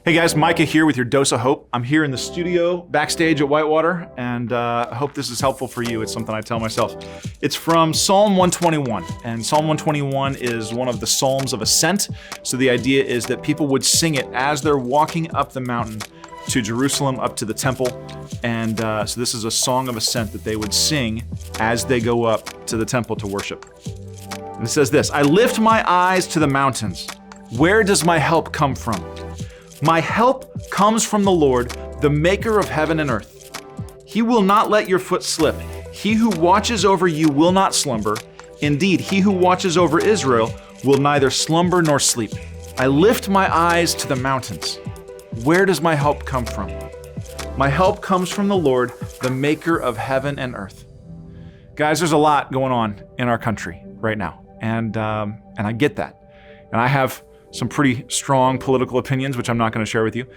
Hey guys, Micah here with your Dose of Hope. I'm here in the studio backstage at Whitewater, and I hope this is helpful for you. It's something I tell myself. It's from Psalm 121, and Psalm 121 is one of the Psalms of Ascent. So the idea is that people would sing it as they're walking up the mountain to Jerusalem, up to the temple. And so this is a song of ascent that they would sing as they go up to the temple to worship. And it says this: I lift my eyes to the mountains. Where does my help come from? My help comes from the Lord, the maker of heaven and earth. He will not let your foot slip. He who watches over you will not slumber. Indeed, he who watches over Israel will neither slumber nor sleep. I lift my eyes to the mountains. Where does my help come from? My help comes from the Lord, the maker of heaven and earth. Guys, there's a lot going on in our country right now, and I get that. And I have some pretty strong political opinions, which I'm not going to share with you.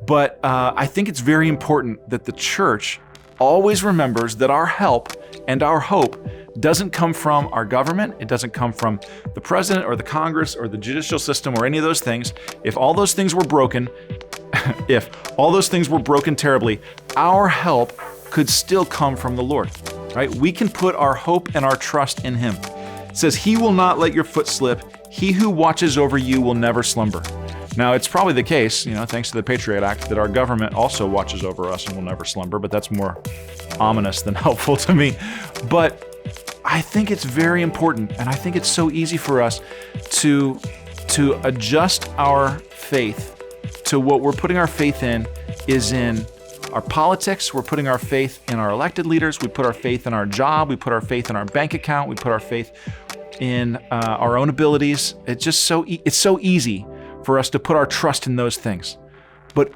But I think it's very important that the church always remembers that our help and our hope doesn't come from our government. It doesn't come from the president or the Congress or the judicial system or any of those things. If all those things were broken, terribly, our help could still come from the Lord, right? We can put our hope and our trust in Him. It says, He will not let your foot slip. He who watches over you will never slumber. Now, it's probably the case, thanks to the Patriot Act, that our government also watches over us and will never slumber, but that's more ominous than helpful to me. But I think it's very important, and I think it's so easy for us to adjust our faith to what we're putting our faith in is in our politics. We're putting our faith in our elected leaders. We put our faith in our job. We put our faith in our bank account. We put our faith in our own abilities. It's so easy for us to put our trust in those things. But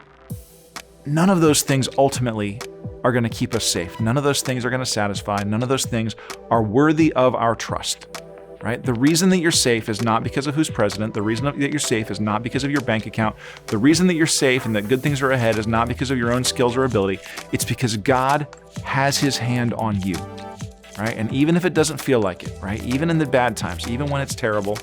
none of those things ultimately are going to keep us safe. None of those things are going to satisfy. None of those things are worthy of our trust, right? The reason that you're safe is not because of who's president. The reason that you're safe is not because of your bank account. The reason that you're safe and that good things are ahead is not because of your own skills or ability. It's because God has His hand on you. Right? And even if it doesn't feel like it, right? Even in the bad times, even when it's terrible,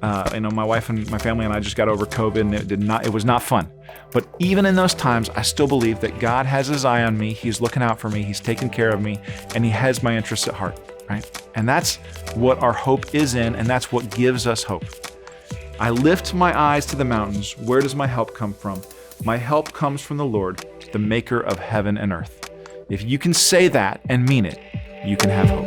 my wife and my family and I just got over COVID, and it was not fun. But even in those times, I still believe that God has His eye on me. He's looking out for me. He's taking care of me, and He has my interests at heart, right? And that's what our hope is in, and that's what gives us hope. I lift my eyes to the mountains. Where does my help come from? My help comes from the Lord, the maker of heaven and earth. If you can say that and mean it, you can have hope.